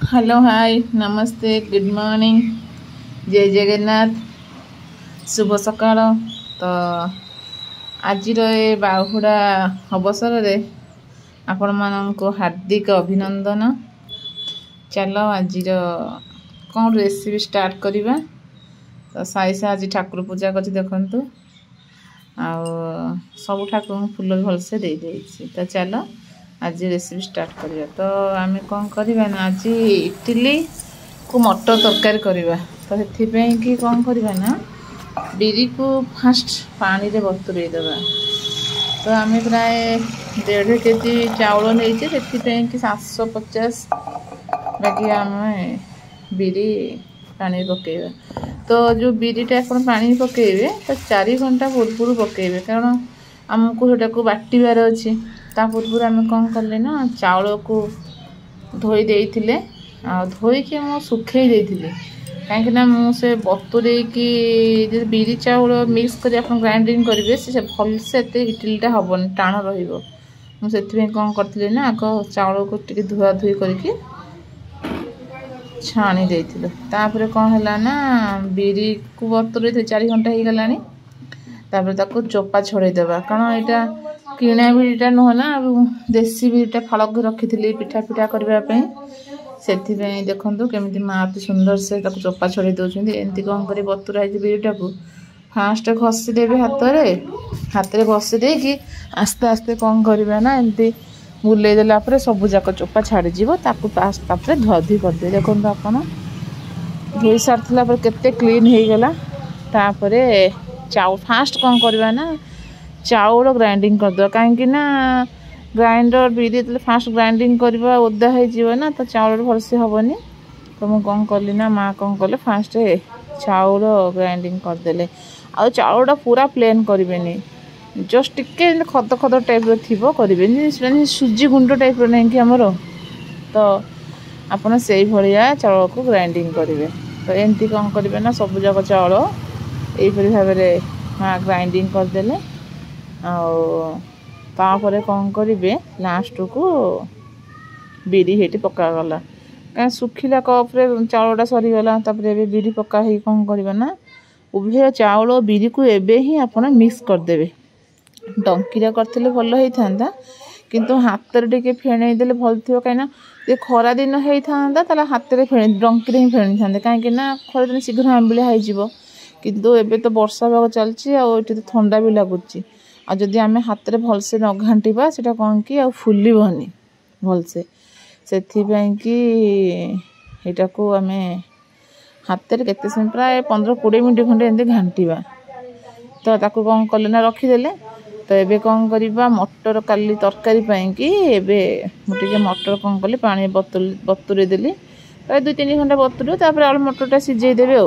Hello hi नमस्ते good morning जय जगन्नाथ शुभ सकाळ। तो आज बाहुड़ा अवसर में आपण मानक हार्दिक अभिनंदन। चलो आज कौन रेसिपी स्टार्ट करवा। तो साईसा आज ठाकुर पूजा कर देखु सब ठाकुर फूल भलसे दे देछि। तो चलो आज रेसिपी स्टार्ट करिया। तो आम कौन करवा ना आज इडली को मटर तरकारी करवा। तो से कि कौन करवा ना बिरी को फास्ट पानी रे बतुरे देवा। तो आम प्राय 1.5 केजी चाउल नहीं कि 750 बाकी आम बिरी पानी पकेबा। तो जो बिरीटा आप पानी पकेबे तो 4 घंटा पूर्व पकेबे कारण आमको सेटा को बाटिबार अच्छी। ता पूर्व आम कौन कले ना चाउल को धोई देइथिले आ धोईकी मु सुखई देइथिले कहीं मुझे बतुरे कि बिरी चाउल मिक्स कर ग्राइंडिंग करेंगे से भल से इडलीटा हेनी टाण रुझे कौन करती ना आग चाउल को टी धुआ धुई करके छाणी देइथिले। तापर कौन है ना बिरी को बतुरे 4 घंटा हो गलानी। तापर ताको चोपा छड़ेदेवा कारण यहाँ किणा बिरीटा नुह ना देसी बिरीटा फाड़क रखी थी पिठा पिठा करने से देखु केमी माँ अति सुंदर से चोपा छड़े दौरान एमती कौन कर बतुरा बिरीटा को फास्ट घसीदेवी हाथ में घसीदे कि आस्ते आस्ते कौन करवा ना एमती बुले देला सब जाक चोपा छाड़ीज धुआ धुई करदे। देखो आप धोई सारा केते क्लीन हो गला। तापर चाउल फास्ट कौन करवा ना चाउल ग्राइंडिंग करदे कहीं ग्राइंडर बिरी फास्ट ग्राइंडिंग करवा ओदा हो ना तो चाउल भलसे हेनी। तो मुझे कौन कली ना माँ कौन कले फास्ट चाउल ग्राइंडिंग करदे। आ चाउलटा पूरा प्लेन करें जस्ट टिके खद खद टाइप थी करें सुजी गुंड टाइप नहीं कि आमर। तो आपड़ से भाया चाउल को ग्राइंडिंग करेंगे। तो एमती कौन करेंगे ना सब जाक चाउल यहीपरी भाव में माँ ग्राइंडिंग करदे। आपर कौन करेंगे लास्ट को बिरी हेटी पकागला कहीं सुखिला कप्रे चाउलटा सरीगला। बिरी पका ही कौन करवा ना उभय चाउल बिरी को एबे ही आपड़ मिक्स करदे। डंकीरा करते भल होता किंतु हाथ में टे फेणईदे भल थी कहीं खरा दिन होता हाथ में फेण डंकी ही फेणी था कहीं खरा दिन शीघ्र आंबिया हो किंतु एबे तो वर्षा भाग चलती तो ठंडा भी लगुच। आदि आम हाथ में भलसे न घाटिबा से कौन कि फुलबनी भलसे से यहाँ को आम हाथ में केते समय प्राय 15-20 मिनट खंडे एमती घाटिबा। तो ताको कौन कले ना रखीदे। तो एबे कौन करवा मटर काली तरकारी कि एबे मुझे मटर कौन कली पानी बतुरे देली प्राय 2-3 घंटा बतुरे। तापर आलू मटरटा सीझेदेवे।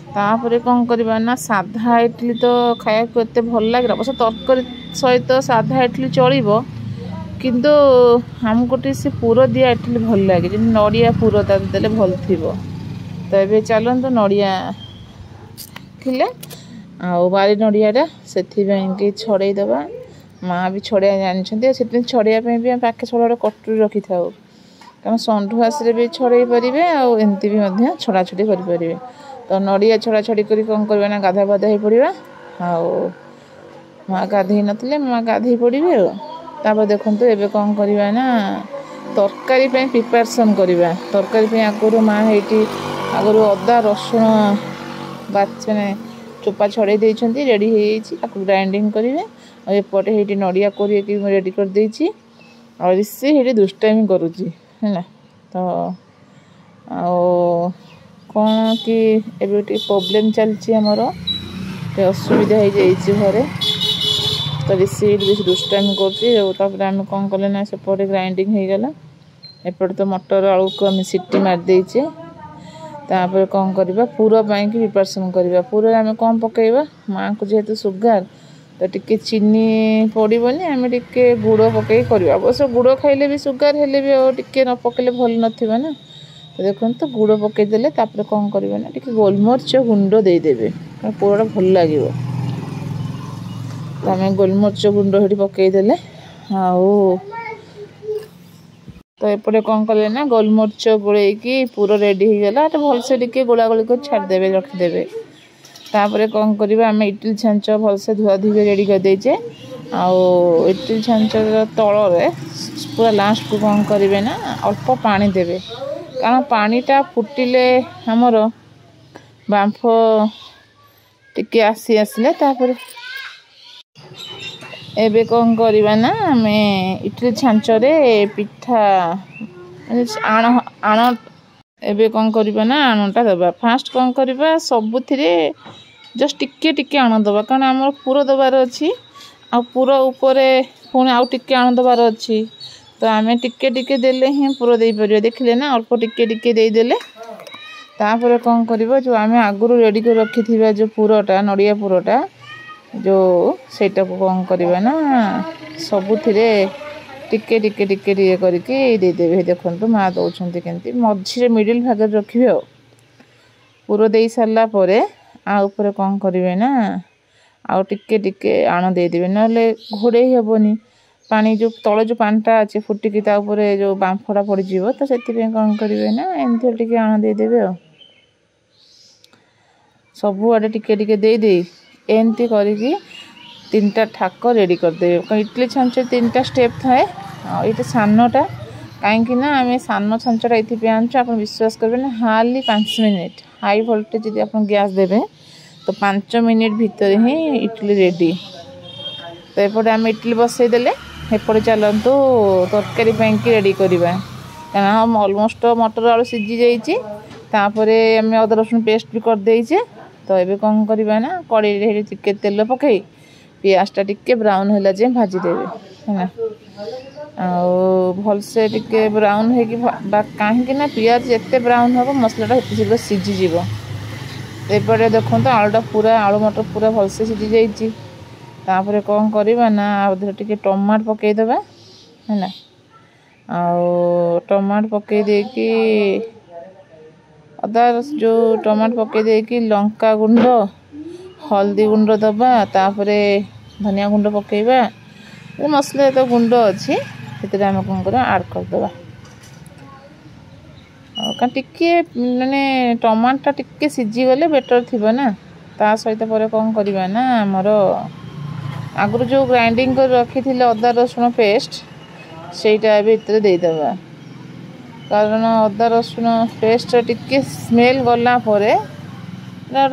तापर कौन करवा ना साधा इडली तो खाया को एते भल लगे अवश्य तरकारी सहित साधा इडली चलो किंतु हमको से पुर दिया इडली भल लगे नड़िया पुर देले भल थी। तो ये चलते नड़िया खिले बारी नड़ियाटा से छड़ेदेवा। माँ भी छड़िया जानते से छड़ाई भी पाखे छड़ा कटोरी रखी था कारण षंढुआस भी छड़े पारे आमती भी छड़ा छड़ी करें। तो नड़िया छड़ा छड़ी कर कौन करवा ना गाधा बाधा हो पड़ा। माँ गाधे नथिले माँ गाधे पड़े। तापर देखो ये कौन करवा ना तरकारी प्रिपरेशन करवा। तरकारी आगुरी माँ ये आगुरी अदा रसुण मैंने चोपा छड़े देती रेडी हो ग्राइंडिंग करेंगे। और एपटे ये नड़िया कोरी रेडी कर देती और सी दुष्टाइम करुच्ची है। तो कौन कि एबे प्रॉब्लम चलती आमर असुविधा हो घरे। तो सी बेस दुष्टाइम कर कौन कले ना सेपटे ग्राइंडिंग हो गला। एपटे तो मटर आलू को आम सीटी मारदेचे। तापर कौन करवा पुर की प्रिपरेशन करवा। पुर आम कौन पकेबा माँ को जेहेतु सुगार तो टिके चीनी पड़ोनी आम टे गुड़ पकई कर अवश्य गुड़ खाइले भी सुगार हेले भी टे न पकेले भल नथिबा ना। तो देखो तो गुड़ पकईदे कौन करवा ना टे गोलमरीच गुंड देदेवे कारण पुरटा भल लगे। तो आम गोलमरीच गुंड ये पकईदे तो एपटे कौन कले ना गोलमरीच गोलैकी पूरा रेडी हो गला तो भलसे टिके गोला गोली कर छाड़देवे रखिदेवे तापर कौन करवा आम इडली छांच भलसे धुआ धुई रेडी कर देचे इडली छांच तल पूरा लास्ट को कौन करेंगे ना अल्प पानी देवे कारण पानीटा फुटिले हमर बांफ टिके आसी आसले तापर एबे कौन करवा ना आम इडली छांच रे पिठा आण आण एबे कौन करवा ना आणटा दबा फास्ट कौन करवा सबुथिरे जस्ट टिके टिके आण दबा कारण आम पूरा दबार अच्छी आ पूरा ऊपर पुणी आउ टिके आण दबार अच्छी तो आम टिके टिके देले ही पूरा दे परिया देखिले ना अल्प टिके टिके दे देले तापर कौन करवा जो आम आगुरी रेडी कर रखी जो पुरटा नड़िया पुरटा जो सेटा को कौन करवा ना सबुथिरे टिके टिके टिके टिके करके देदेवे देखो माँ दौरान केमती मझे मिडिल भाग रखिए पूरा दे सारा पर आउपर कौन करेंगे ना आउ टिके टिके आण देदेवे ना घोड़े हेबनी पानी जो तले जो पानीटा अच्छे फुटिकी जो बांफटा पड़ज तो से कौन करेंगे ना एमती टिके आण देदेवे सबुआड़े टिके टिके दे एमती करके 3टा ठाक रेडी करदेवे इडली छांच 3टा स्टेप थाए ये सानटा कहीं ना आम सान छांचटा ये आनचु आप विश्वास करेंगे ना हार्डली 5 मिनिट हाई वोल्टेज यदि आप गैस देवे तो 5 मिनिट भीतर ही इडली रेडी तो एपटे आम इडली बसईदेले एपटे चलतु तरकारी की रेडी करवा हम ऑलमोस्ट मटर आलू सीझी जापर आम अदा रसुण पेस्ट भी करदेचे तो ये कौन करवा ना कड़े टिके तेल पकई पियाजटा टिके ब्राउन है जाए भाजीदेवे है भलसे टिके ब्राउन है कहीं ना पियाज जिते ब्राउन हम मसलाटा ये शीघ्र सीझीज एपटे देखो आलूटा पूरा आलू मटर पूरा भलसे सीझी जापर कौन करवा ना टिके टमाट पकईदे है टमाट पकई देकी अदा जो टमाट पकई देकी लंका गुंड हल्दी गुंड दबा तापर धनिया गुंड पकईबा मसला तो गुंड अच्छी से आम कौन कर आड करदे टिके माने टमाटा टिके सीझी गले बेटर थी ना ता सहित पर कौन करवा ना आमर आगुरी जो ग्राइंडिंग कर रखी थी अदा रसुण पेस्ट सेटा भीतर देदेबा कारण अदा रसुण पेस्ट टिके स्मेल गला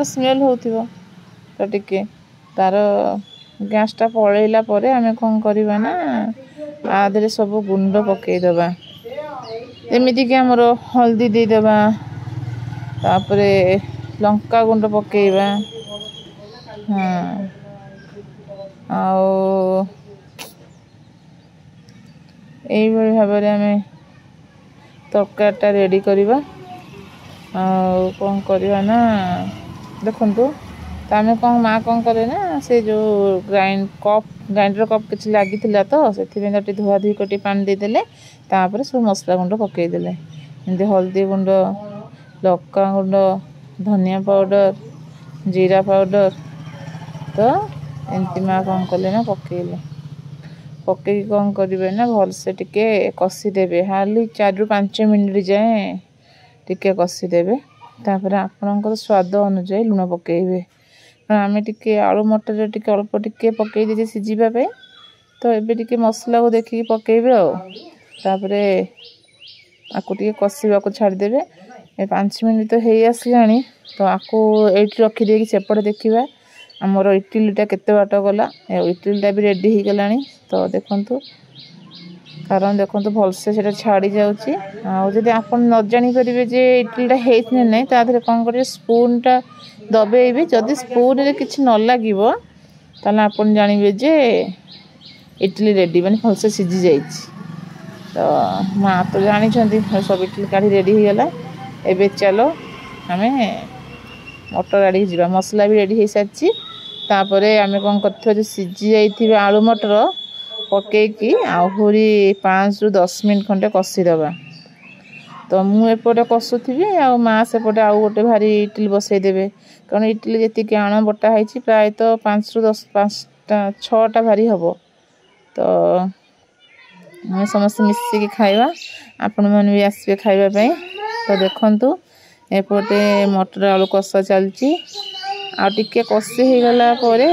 स्मेल होतिबो तो टिके तार गैसटा पलैला आम कौन करवा ना आधे सब गुंड पकईदबा एमती कि आमर हल्दी देदेबा तापर लंका गुंड पकईबा हाँ यही भाव में तरकारीटा रेडी करवा कौन करवा ना देखु तो आम कौन माँ कौन करे ना से जो ग्राइंडर कप किसी लगी तो से धुआ धुई कर पानी देदेले तापर सब मसला गुंड पकईदेले एमती हल्दी गुंड लंका गुंड धनिया पाउडर जीरा पाउडर तो एमती माँ कौन कले ना पकईले पकई कौन करेंगे ना भलसे टिके कषिदेवे हार्डली 4 ରୁ 5 मिनिट जाए टिके कषिदेवे तापर आपणकर स्वाद अनुसार लुण पकईबे आम टिके आलू मटर टिके अल्प टिके पकई दे सीझापी तो ये टिके मसला को देखिए पकईबे तापर आपको टिके कषा को छाड़देवे 5 मिनिट तो हो आसला तो आपको ये रखीदे सेपटे देखा आमर इडलीटा केते बाट गला इडलीटा भी रेडी हो गला तो देखु कारण देखो भलसे से छाड़ी जाऊँगी आदि आप न जापर जे इडलीटा होती ना तादेह कौन कर स्पूनटा दबेबे जदि स्पून रे किसी न लगे ताल आप जानवे जे इडली रेडी माने भलसे सीझी जाइए तो माँ तो जानी सब इडली काढ़ी रेडी हो गला एबे चलो आम मटर आड़ी जा मसला भी रेडी हो सारी तापर आम कौन कर सीझी जाइए आलू मटर पकईकी आहरी 5 ରୁ 10 मिनट खंडे कषिदबा तो मुझे कषुथी आ माँ सेपटे आउ गोटे भारी इडली बसईदेवे कारण इडली जी आण बटा है प्राय तो 5 ରୁ 10 5टा 6टा भारी हम तो आम समस्त मिसिकी खाइबा आपण मन भी आसबे खाइबा पई। तो देखंतु एपटे मटर आलू कषा चलची आ टिके कषि हो गला परे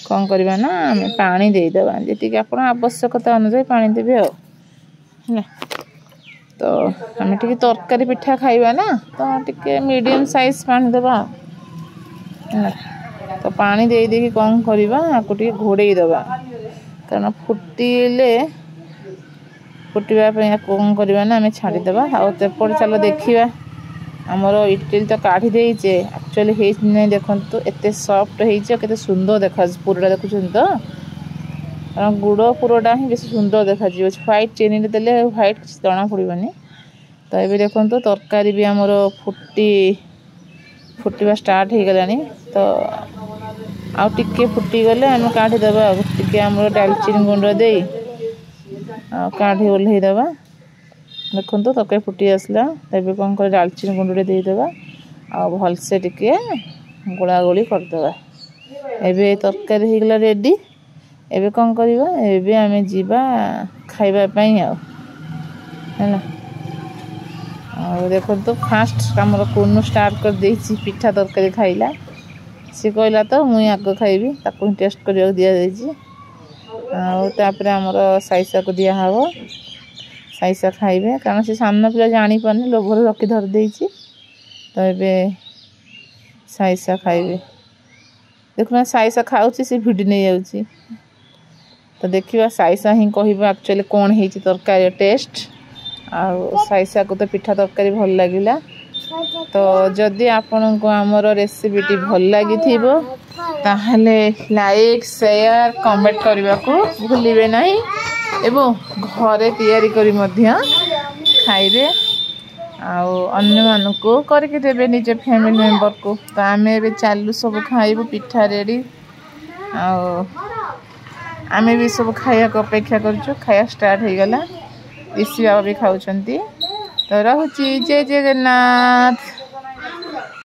कौन करवा ना आम पानी देदेबा जी आप आवश्यकता अनुसार पानी देवे आ। तो आम टे तरकारी पिठा खाइबा ना तो टिके मीडियम साइज पानी देवा। तो पानी दे देकी कौन करवा आपको टे घोड़े दबा कारण फुटिले फुटवाई कौन करवा ना आम छाड़ीदेवा। आउट चलो देखा आमर इडली तो काढ़ी देचे एक्चुअली नहीं देखु एत सफ्ट होते सुंदर देखा पुरटा देखुं तो कारण गुड़ पुरटा ही बेस सुंदर देखा व्हाइट चीनी देले व्हाइट किसी जना पड़ोनी। तो ये देखो तरकारी भी आमर फुटवा स्टार्ट हो गला। तो आउ टिके फुटीगले आम काढ़ीदेवा टे आम डालचीनी गुंड दे काढ़ी ओल्लैदेवा। देखो तरकारी फुटी आसला तब कौन कर डालचीनी गुंड देदेवा आ भलसे टिके गोला गोली करदेवा। एबे तरकारी हो गला रेडी। एबे कौन करवा एबे आमे जीवा खाइबा पई है। देखो तो फास्ट आमर कौन स्टार्ट कर देछि पिठा तरकारी खाइला सी कहला तो मुई आग खाइबी ताको टेस्ट करके दिया देछि आपर आमर साइसा को दिया हबो साइसा खाइबे कारण से सामना पिला जानी पारनी लोभर रखी धर देछि। तो ये साइसा खाइबे देखना साइसा खाऊछि से भिडी नहीं जाउछि। तो देखिबा साइसा ही कहबा एक्चुअली कौन है तरकारी टेस्ट आ साइसा को तो पिठा तरकारी भल लगिला। तो जदि आपन को आमर रेसिपीटी भल लगी थिबो ताहले लाइक शेयर कमेंट करबा को भूलिबे नहीं एवं घरे तैयारी करी मध्य खाइबे अन्य मानू करके देबे निज फैमिली मेंबर को। तो आम ए चालू सब खाइबू पिठा रेडी आमे भी सब खाया को अपेक्षा करछु खाया स्टार्ट हो गला। ऋषि बाबा भी खाउछंती। तो रहूची जय जगन्नाथ।